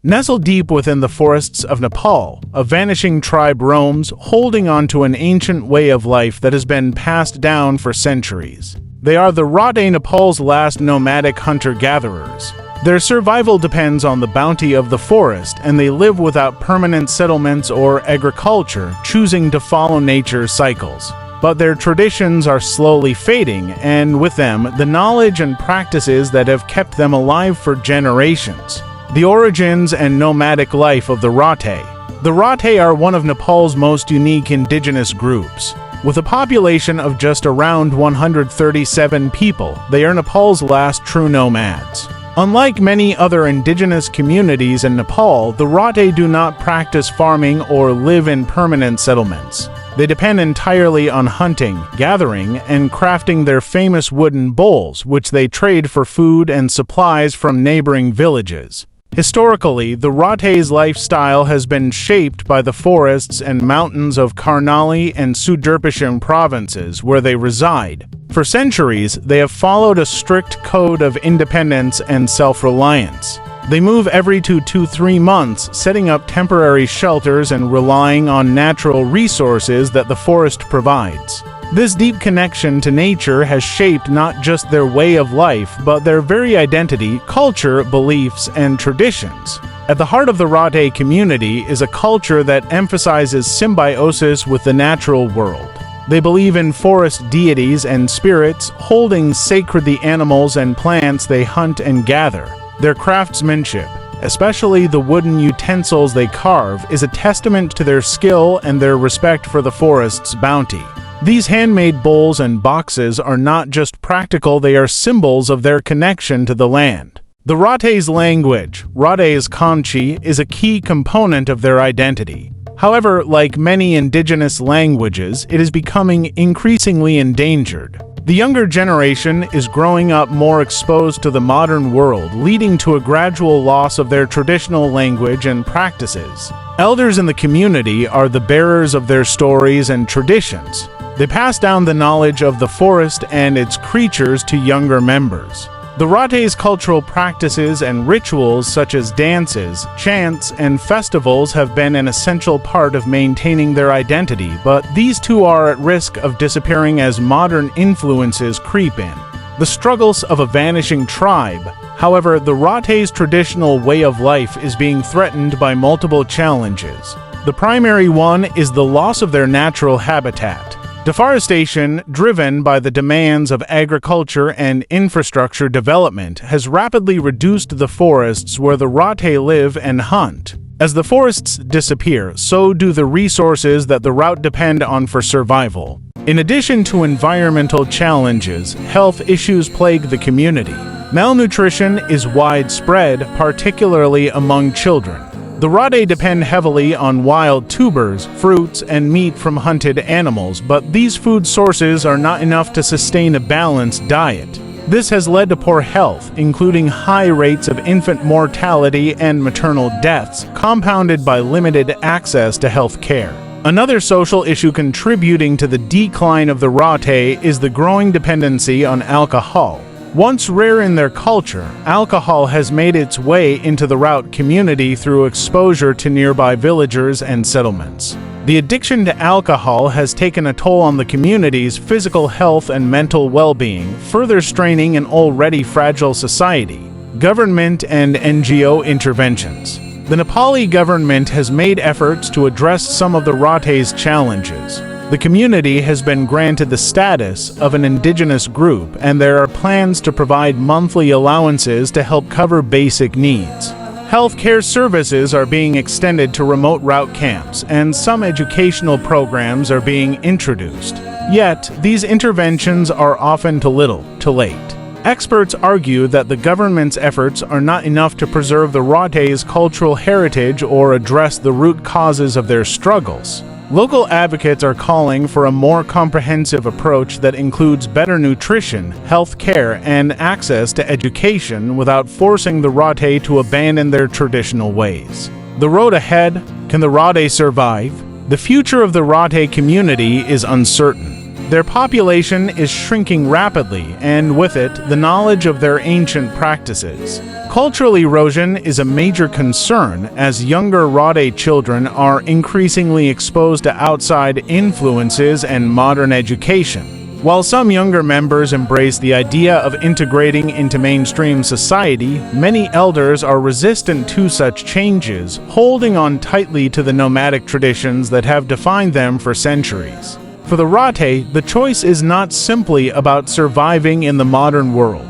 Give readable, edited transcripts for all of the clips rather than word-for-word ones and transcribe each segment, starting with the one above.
Nestled deep within the forests of Nepal, a vanishing tribe roams, holding on to an ancient way of life that has been passed down for centuries. They are the Raute, Nepal's last nomadic hunter-gatherers. Their survival depends on the bounty of the forest, and they live without permanent settlements or agriculture, choosing to follow nature's cycles. But their traditions are slowly fading, and with them, the knowledge and practices that have kept them alive for generations. The origins and nomadic life of the Raute. The Raute are one of Nepal's most unique indigenous groups. With a population of just around 137 people, they are Nepal's last true nomads. Unlike many other indigenous communities in Nepal, the Raute do not practice farming or live in permanent settlements. They depend entirely on hunting, gathering, and crafting their famous wooden bowls, which they trade for food and supplies from neighboring villages. Historically, the Raute's lifestyle has been shaped by the forests and mountains of Karnali and Suderpashim provinces where they reside. For centuries, they have followed a strict code of independence and self-reliance. They move every 2 to 3 months, setting up temporary shelters and relying on natural resources that the forest provides. This deep connection to nature has shaped not just their way of life, but their very identity, culture, beliefs, and traditions. At the heart of the Raute community is a culture that emphasizes symbiosis with the natural world. They believe in forest deities and spirits, holding sacred the animals and plants they hunt and gather. Their craftsmanship, especially the wooden utensils they carve, is a testament to their skill and their respect for the forest's bounty. These handmade bowls and boxes are not just practical, they are symbols of their connection to the land. The Raute's language, Raute's Kanchi, is a key component of their identity. However, like many indigenous languages, it is becoming increasingly endangered. The younger generation is growing up more exposed to the modern world, leading to a gradual loss of their traditional language and practices. Elders in the community are the bearers of their stories and traditions. They pass down the knowledge of the forest and its creatures to younger members. The Raute's cultural practices and rituals such as dances, chants, and festivals have been an essential part of maintaining their identity, but these too are at risk of disappearing as modern influences creep in. The struggles of a vanishing tribe. However, the Raute's traditional way of life is being threatened by multiple challenges. The primary one is the loss of their natural habitat. Deforestation, driven by the demands of agriculture and infrastructure development, has rapidly reduced the forests where the Raute live and hunt. As the forests disappear, so do the resources that the Raute depend on for survival. In addition to environmental challenges, health issues plague the community. Malnutrition is widespread, particularly among children. The Raute depend heavily on wild tubers, fruits, and meat from hunted animals, but these food sources are not enough to sustain a balanced diet. This has led to poor health, including high rates of infant mortality and maternal deaths, compounded by limited access to health care. Another social issue contributing to the decline of the Raute is the growing dependency on alcohol. Once rare in their culture, alcohol has made its way into the Raute community through exposure to nearby villagers and settlements. The addiction to alcohol has taken a toll on the community's physical health and mental well-being, further straining an already fragile society. Government and NGO interventions. The Nepali government has made efforts to address some of the Raute's challenges. The community has been granted the status of an indigenous group, and there are plans to provide monthly allowances to help cover basic needs. Healthcare services are being extended to remote Raute camps, and some educational programs are being introduced. Yet, these interventions are often too little, too late. Experts argue that the government's efforts are not enough to preserve the Raute's cultural heritage or address the root causes of their struggles. Local advocates are calling for a more comprehensive approach that includes better nutrition, health care, and access to education without forcing the Raute to abandon their traditional ways. The road ahead. Can the Raute survive? The future of the Raute community is uncertain. Their population is shrinking rapidly, and with it, the knowledge of their ancient practices. Cultural erosion is a major concern as younger Raute children are increasingly exposed to outside influences and modern education. While some younger members embrace the idea of integrating into mainstream society, many elders are resistant to such changes, holding on tightly to the nomadic traditions that have defined them for centuries. For the Raute, the choice is not simply about surviving in the modern world.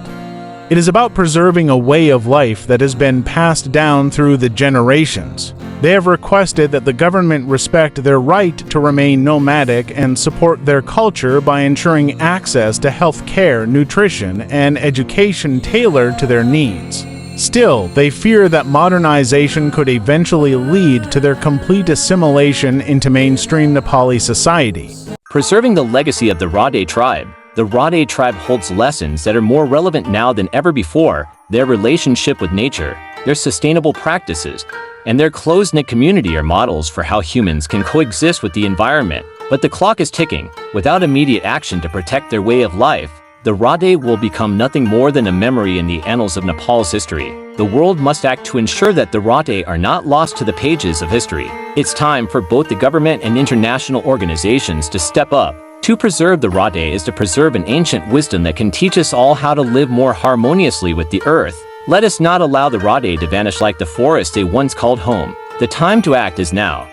It is about preserving a way of life that has been passed down through the generations. They have requested that the government respect their right to remain nomadic and support their culture by ensuring access to health care, nutrition, and education tailored to their needs. Still, they fear that modernization could eventually lead to their complete assimilation into mainstream Nepali society. Preserving the legacy of the Raute tribe. The Raute tribe holds lessons that are more relevant now than ever before: their relationship with nature, their sustainable practices, and their close-knit community are models for how humans can coexist with the environment. But the clock is ticking. Without immediate action to protect their way of life, the Raute will become nothing more than a memory in the annals of Nepal's history. The world must act to ensure that the Raute are not lost to the pages of history. It's time for both the government and international organizations to step up. To preserve the Raute is to preserve an ancient wisdom that can teach us all how to live more harmoniously with the earth. Let us not allow the Raute to vanish like the forest they once called home. The time to act is now.